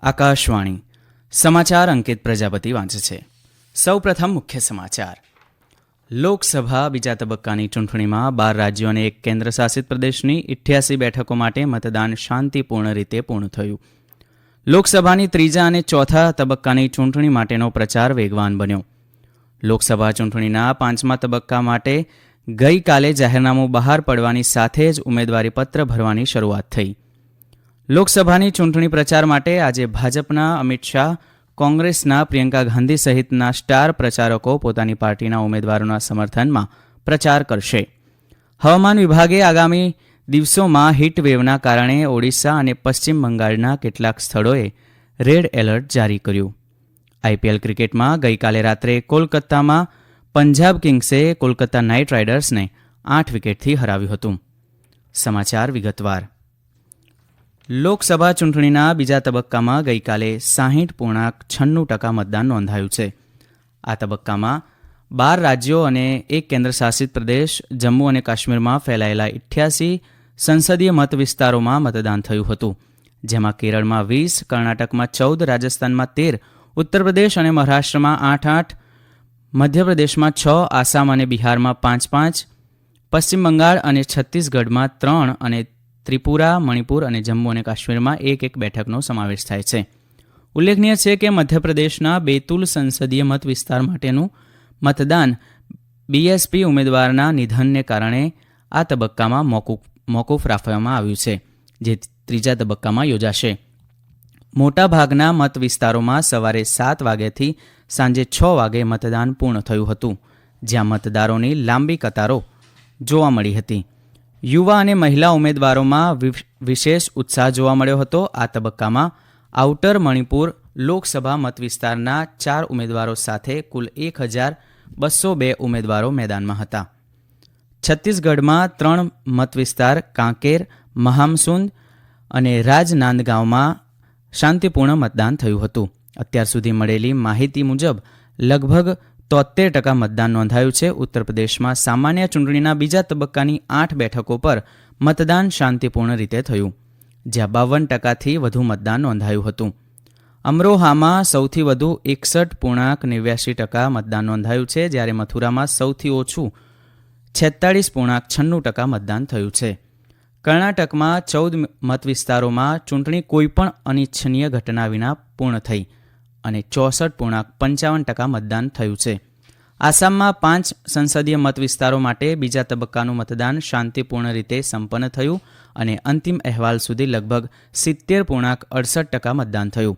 આકાશવાણી સમાચાર અંકિત પ્રજાપતિ વાંચે છે. સૌપ્રથમ મુખ્ય સમાચાર. લોકસભા બીજા તબક્કાની ચૂંટણીમાં 12 રાજ્યો અને 1 કેન્દ્રશાસિત પ્રદેશની 88 બેઠકો માટે મતદાન શાંતિપૂર્ણ રીતે પૂર્ણ થયું. લોકસભાની ત્રીજા અને ચોથા તબક્કાની ચૂંટણી માટેનો પ્રચાર વેગવાન બન્યો. લોકસભા ચૂંટણીના 5મા તબક્કા માટે ગઈકાલે જાહેરનામું બહાર પડવાની સાથે જ ઉમેદવારીપત્ર ભરવાની શરૂઆત થઈ. લોકસભાની ચૂંટણી પ્રચાર માટે આજે ભાજપના અમિત શાહ, કોંગ્રેસના પ્રિયંકા ગાંધી સહિતના સ્ટાર પ્રચારકો પોતાની પાર્ટીના ઉમેદવારોના સમર્થનમાં પ્રચાર કરશે. હવામાન વિભાગે આગામી દિવસોમાં હીટવેવના કારણે ઓડિશા અને પશ્ચિમ બંગાળના કેટલાક સ્થળોએ રેડ એલર્ટ જારી કર્યું. આઈપીએલ ક્રિકેટમાં ગઈકાલે રાત્રે કોલકાતામાં પંજાબ કિંગ્સે કોલકાતા નાઇટ રાઇડર્સને 8 વિકેટથી હરાવ્યું હતું. સમાચાર વિગતવાર. લોકસભા ચૂંટણીના બીજા તબક્કામાં ગઈકાલે 60.96% મતદાન નોંધાયું છે. આ તબક્કામાં 12 રાજ્યો અને 1 કેન્દ્રશાસિત પ્રદેશ જમ્મુ અને કાશ્મીરમાં ફેલાયેલા 88 સંસદીય મત વિસ્તારોમાં મતદાન થયું હતું, જેમાં કેરળમાં 20, કર્ણાટકમાં 14, રાજસ્થાનમાં 13, ઉત્તર પ્રદેશ અને મહારાષ્ટ્રમાં 8-8, મધ્યપ્રદેશમાં 6, આસામ અને બિહારમાં 5-5, પશ્ચિમ બંગાળ અને છત્તીસગઢમાં 3 અને ત્રિપુરા, મણિપુર અને જમ્મુ અને કાશ્મીરમાં 1-1 બેઠકનો સમાવેશ થાય છે. ઉલ્લેખનીય છે કે મધ્યપ્રદેશના બેતુલ સંસદીય મત વિસ્તાર માટેનું મતદાન બીએસપી ઉમેદવારના નિધનને કારણે આ તબક્કામાં મોકૂફ રાખવામાં આવ્યું છે, જે ત્રીજા તબક્કામાં યોજાશે. મોટાભાગના મત વિસ્તારોમાં સવારે 7 વાગ્યાથી સાંજે 6 વાગે મતદાન પૂર્ણ થયું હતું, જ્યાં મતદારોની લાંબી કતારો જોવા મળી હતી. યુવા અને મહિલા ઉમેદવારોમાં વિશેષ ઉત્સાહ જોવા મળ્યો હતો. આ તબક્કામાં આઉટર મણિપુર લોકસભા મતવિસ્તારના 4 ઉમેદવારો સાથે કુલ 1202 ઉમેદવારો મેદાનમાં હતા. છત્તીસગઢમાં 3 મતવિસ્તાર કાંકેર, મહામસુંદ અને રાજનાંદગાંવમાં શાંતિપૂર્ણ મતદાન થયું હતું. અત્યાર સુધી મળેલી માહિતી મુજબ લગભગ 73% મતદાન નોંધાયું છે. ઉત્તર પ્રદેશમાં સામાન્ય ચૂંટણીના બીજા તબક્કાની 8 બેઠકો પર મતદાન શાંતિપૂર્ણ રીતે થયું, જ્યાં 52%થી વધુ મતદાન નોંધાયું હતું. અમરોહામાં સૌથી વધુ 61.89% મતદાન નોંધાયું છે, જ્યારે મથુરામાં સૌથી ઓછું 46.96% મતદાન થયું છે. કર્ણાટકમાં 14 મતવિસ્તારોમાં ચૂંટણી કોઈપણ અનિચ્છનીય ઘટના વિના પૂર્ણ થઈ અને 64.55% મતદાન થયું છે. આસામમાં 5 સંસદીય મત વિસ્તારો માટે બીજા તબક્કાનું મતદાન શાંતિપૂર્ણ રીતે સંપન્ન થયું અને અંતિમ અહેવાલ સુધી લગભગ 70.68% મતદાન થયું.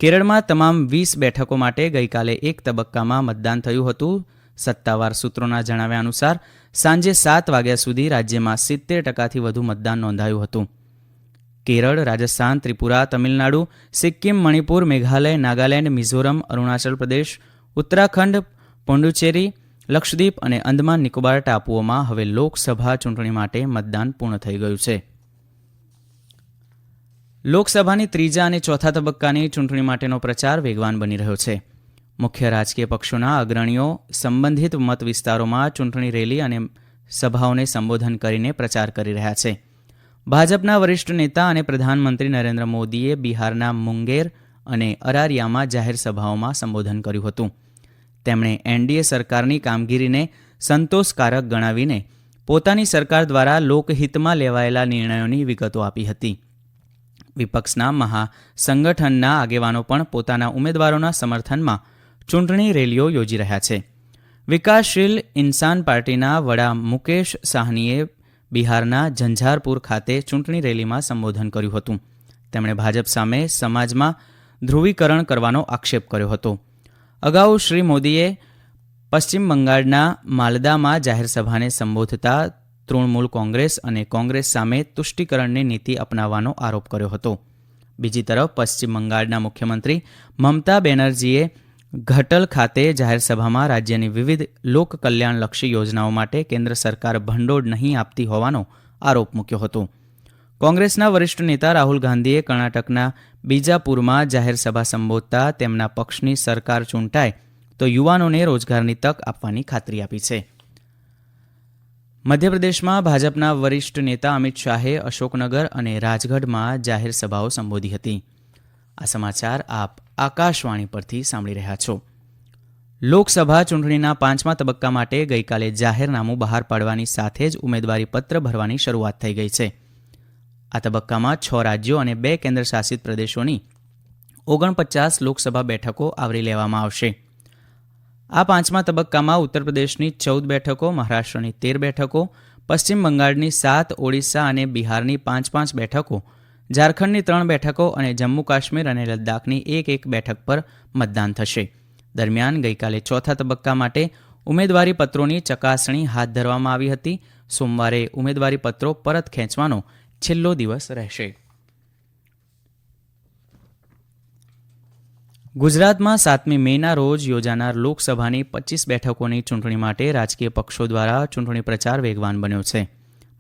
કેરળમાં તમામ 20 બેઠકો માટે ગઈકાલે 1 તબક્કામાં મતદાન થયું હતું. સત્તાવાર સૂત્રોના જણાવ્યા અનુસાર સાંજે 7 વાગ્યા સુધી રાજ્યમાં 70%થી વધુ મતદાન નોંધાયું હતું. કેરળ, રાજસ્થાન, ત્રિપુરા, તમિલનાડુ, સિક્કિમ, મણિપુર, મેઘાલય, નાગાલેન્ડ, મિઝોરમ, અરુણાચલ પ્રદેશ, ઉત્તરાખંડ, પોંડુચેરી, લક્ષદ્વીપ અને અંદમાન નિકોબાર ટાપુઓમાં હવે લોકસભા ચૂંટણી માટે મતદાન પૂર્ણ થઈ ગયું છે. લોકસભાની ત્રીજા અને ચોથા તબક્કાની ચૂંટણી માટેનો પ્રચાર વેગવાન બની રહ્યો છે. મુખ્ય રાજકીય પક્ષોના અગ્રણીઓ સંબંધિત મત વિસ્તારોમાં ચૂંટણી રેલી અને સભાઓને સંબોધન કરીને પ્રચાર કરી રહ્યા છે. ભાજપના વરિષ્ઠ નેતા અને પ્રધાનમંત્રી નરેન્દ્ર મોદીએ બિહારના મુંગેર અને અરારિયામાં જાહેર સભાઓમાં સંબોધન કર્યું હતું. તેમણે એનડીએ સરકારની કામગીરીને સંતોષકારક ગણાવીને પોતાની સરકાર દ્વારા લોકહિતમાં લેવાયેલા નિર્ણયોની વિગતો આપી હતી. વિપક્ષના મહાસંગઠનના આગેવાનો પણ પોતાના ઉમેદવારોના સમર્થનમાં ચૂંટણી રેલીઓ યોજી રહ્યા છે. વિકાસશીલ ઇન્સાન પાર્ટીના વડા મુકેશ સાહનીએ બિહારના ઝંઝારપુર ખાતે ચૂંટણી રેલીમાં સંબોધન કર્યું હતું. તેમણે ભાજપ સામે સમાજમાં ધ્રુવીકરણ કરવાનો આક્ષેપ કર્યો હતો. અગાઉ શ્રી મોદીએ પશ્ચિમ બંગાળના માલદામાં જાહેર સભાને સંબોધતા તૃણમૂલ કોંગ્રેસ અને કોંગ્રેસ સામે તુષ્ટિકરણની નીતિ અપનાવવાનો આરોપ કર્યો હતો. બીજી તરફ પશ્ચિમ બંગાળના મુખ્યમંત્રી મમતા બેનર્જીએ ઘટલ ખાતે જાહેર સભામાં રાજ્યની વિવિધ લોક કલ્યાણલક્ષી યોજનાઓ માટે કેન્દ્ર સરકાર ભંડોળ નહીં આપતી હોવાનો આરોપ મૂક્યો હતો. કોંગ્રેસના વરિષ્ઠ નેતા રાહુલ ગાંધીએ કર્ણાટકના બીજાપુરમાં જાહેર સભા સંબોધતા તેમના પક્ષની સરકાર ચૂંટાય તો યુવાનોને રોજગારની તક આપવાની ખાતરી આપી છે. મધ્યપ્રદેશમાં ભાજપના વરિષ્ઠ નેતા અમિત શાહે અશોકનગર અને રાજગઢમાં જાહેર સભાઓ સંબોધી હતી. આ સમાચાર આપ આકાશવાણી પરથી સાંભળી રહ્યા છો. લોકસભા ચૂંટણીના 5મા તબક્કા માટે ગઈકાલે જાહેરનામું બહાર પાડવાની સાથે જ ઉમેદવારી પત્ર ભરવાની શરૂઆત થઈ ગઈ છે. આ તબક્કામાં 6 રાજ્યો અને 2 કેન્દ્રશાસિત પ્રદેશોની 49 લોકસભા બેઠકો આવરી લેવામાં આવશે. આ 5મા તબક્કામાં ઉત્તર પ્રદેશની 14 બેઠકો, મહારાષ્ટ્રની 13 બેઠકો, પશ્ચિમ બંગાળની 7, ઓડિશા અને બિહારની 5 બેઠકો, ઝારખંડની 3 બેઠકો અને જમ્મુ કાશ્મીર અને લદ્દાખની 1 બેઠક પર મતદાન થશે. દરમિયાન ગઈકાલે ચોથા તબક્કા માટે ઉમેદવારી પત્રોની ચકાસણી હાથ ધરવામાં આવી હતી. સોમવારે ઉમેદવારી પત્રો પરત ખેંચવાનો છેલ્લો દિવસ રહેશે. ગુજરાતમાં 7મી મેના રોજ યોજાનાર લોકસભાની 25 બેઠકોની ચૂંટણી માટે રાજકીય પક્ષો દ્વારા ચૂંટણી પ્રચાર વેગવાન બન્યો છે.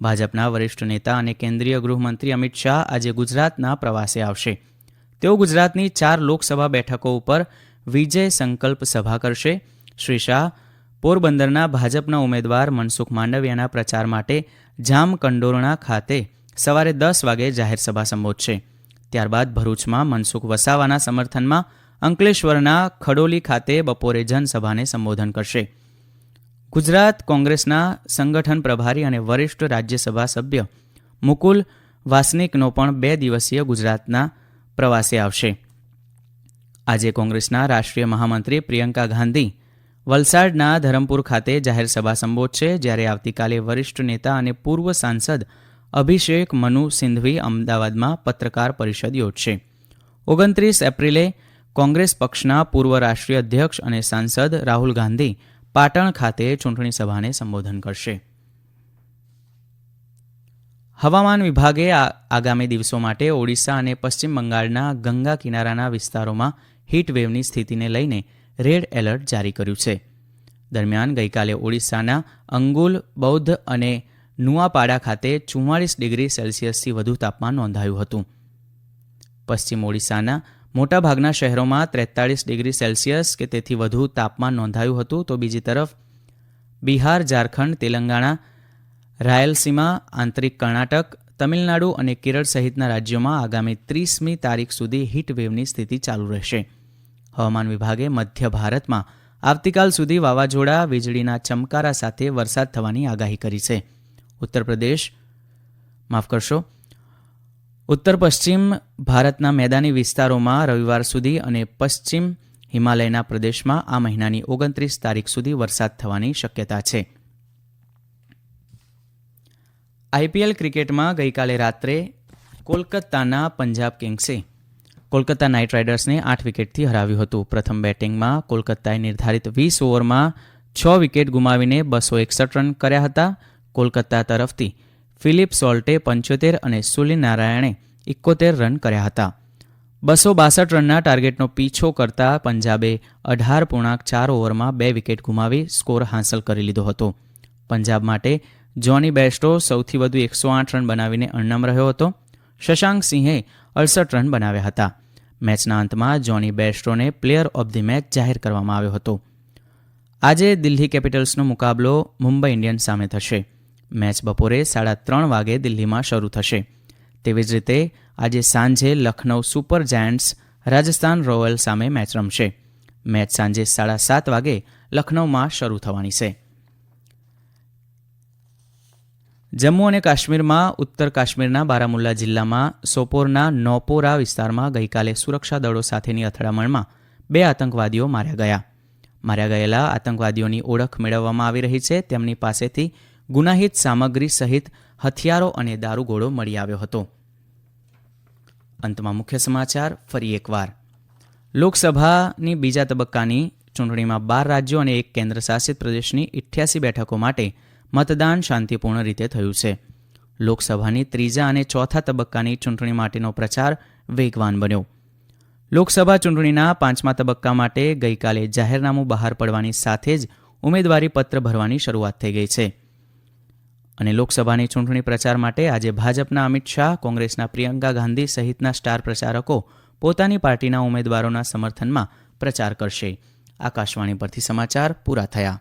ભાજપના વરિષ્ઠ નેતા અને કેન્દ્રીય ગૃહમંત્રી અમિત શાહ આજે ગુજરાતના પ્રવાસે આવશે. તેઓ ગુજરાતની 4 લોકસભા બેઠકો ઉપર વિજય સંકલ્પ સભા કરશે. શ્રી શાહ પોરબંદરના ભાજપના ઉમેદવાર મનસુખ માંડવિયાના પ્રચાર માટે જામકંડોરણા ખાતે સવારે 10 વાગે જાહેર સભા સંબોધશે. ત્યારબાદ ભરૂચમાં મનસુખ વસાવાના સમર્થનમાં અંકલેશ્વરના ખડોલી ખાતે બપોરે જનસભાને સંબોધન કરશે. ગુજરાત કોંગ્રેસના સંગઠન પ્રભારી અને વરિષ્ઠ રાજ્યસભા સભ્ય મુકુલ વાસનિકનો પણ 2 દિવસીય ગુજરાતના પ્રવાસે આવશે. આજે કોંગ્રેસના રાષ્ટ્રીય મહામંત્રી પ્રિયંકા ગાંધી વલસાડના ધરમપુર ખાતે જાહેર સભા સંબોધશે, જ્યારે આવતીકાલે વરિષ્ઠ નેતા અને પૂર્વ સાંસદ અભિષેક મનુ સિંઘવી અમદાવાદમાં પત્રકાર પરિષદ યોજશે. 29 એપ્રિલે કોંગ્રેસ પક્ષના પૂર્વ રાષ્ટ્રીય અધ્યક્ષ અને સાંસદ રાહુલ ગાંધી પાટણ ખાતે ચૂંટણી સભાને સંબોધન કરશે. હવામાન વિભાગે આગામી દિવસો માટે ઓડિશા અને પશ્ચિમ બંગાળના ગંગા કિનારાના વિસ્તારોમાં હીટવેવની સ્થિતિને લઈને રેડ એલર્ટ જારી કર્યું છે. દરમિયાન ગઈકાલે ઓડિશાના અંગુલ, બૌદ્ધ અને નુઆપાડા ખાતે 44 ડિગ્રી સેલ્સિયસથી વધુ તાપમાન નોંધાયું હતું. પશ્ચિમ ઓડિશાના મોટાભાગના શહેરોમાં 43 ડિગ્રી સેલ્સિયસ કે તેથી વધુ તાપમાન નોંધાયું હતું. તો બીજી તરફ બિહાર, ઝારખંડ, તેલંગાણા, રાયલસીમા, આંતરિક કર્ણાટક, તમિલનાડુ અને કેરળ સહિતના રાજ્યોમાં આગામી 30મી તારીખ સુધી હીટવેવની સ્થિતિ ચાલુ રહેશે. હવામાન વિભાગે મધ્ય ભારતમાં આવતીકાલ સુધી વાવાઝોડા, વીજળીના ચમકારા સાથે વરસાદ થવાની આગાહી કરી છે. ઉત્તર પશ્ચિમ ભારતના મેદાની વિસ્તારોમાં રવિવાર સુધી અને પશ્ચિમ હિમાલયના પ્રદેશમાં આ મહિનાની 29 તારીખ સુધી વરસાદ થવાની શક્યતા છે. આઈપીએલ ક્રિકેટમાં ગઈકાલે રાત્રે કોલકાતાના પંજાબ કિંગ્સે કોલકાતા નાઇટ રાઇડર્સને 8 વિકેટથી હરાવ્યું હતું. પ્રથમ બેટિંગમાં કોલકાતાએ નિર્ધારિત 20 ઓવરમાં 6 વિકેટ ગુમાવીને 261 રન કર્યા હતા. કોલકાતા તરફથી ફિલિપ સોલ્ટે 75 અને સુનિલ નારાયણે 71 રન કર્યા હતા. 262 રનના ટાર્ગેટનો પીછો કરતા પંજાબે 18.4 ઓવરમાં 2 વિકેટ ગુમાવી સ્કોર હાંસલ કરી લીધો હતો. પંજાબ માટે જોની બેસ્ટો સૌથી વધુ 108 રન બનાવીને અણનમ રહ્યો હતો. શશાંક સિંહે 68 રન બનાવ્યા હતા. મેચના અંતમાં જોની બેસ્ટોને પ્લેયર ઓફ ધી મેચ જાહેર કરવામાં આવ્યો હતો. આજે દિલ્હી કેપિટલ્સનો મુકાબલો મુંબઈ ઇન્ડિયન્સ સામે થશે. મેચ બપોરે 3:30 વાગે દિલ્હીમાં શરૂ થશે. તેવી જ રીતે આજે સાંજે Lucknow super Giants Rajasthan royal સામે મેચ રમશે. મેચ સાંજે 7:30 વાગે લખનૌમાં શરૂ થવાની છે. જમ્મુ અને કાશ્મીરમાં ઉત્તર કાશ્મીરના બારામુલ્લા જિલ્લામાં સોપોરના નોપોરા વિસ્તારમાં ગઈકાલે સુરક્ષા દળો સાથેની અથડામણમાં 2 આતંકવાદીઓ માર્યા ગયા. માર્યા ગયેલા આતંકવાદીઓની ઓળખ મેળવવામાં આવી રહી છે. તેમની પાસેથી ગુનાહિત સામગ્રી સહિત હથિયારો અને દારૂગોળો મળી આવ્યો હતો. અંતમાં મુખ્ય સમાચાર ફરી એકવાર. લોકસભાની બીજા તબક્કાની ચૂંટણીમાં 12 રાજ્યો અને 1 કેન્દ્રશાસિત પ્રદેશની 88 બેઠકો માટે મતદાન શાંતિપૂર્ણ રીતે થયું છે. લોકસભાની ત્રીજા અને ચોથા તબક્કાની ચૂંટણી માટેનો પ્રચાર વેગવાન બન્યો. લોકસભા ચૂંટણીના 5મા તબક્કા માટે ગઈકાલે જાહેરનામું બહાર પડવાની સાથે જ ઉમેદવારી પત્ર ભરવાની શરૂઆત થઈ ગઈ છે. અને લોકસભાની ચૂંટણી પ્રચાર માટે આજે ભાજપના અમિત શાહ, કોંગ્રેસના પ્રિયંકા ગાંધી સહિતના સ્ટાર પ્રચારકો પોતાની પાર્ટીના ઉમેદવારોના સમર્થનમાં પ્રચાર કરશે. આકાશવાણી પરથી સમાચાર પૂરા થયા.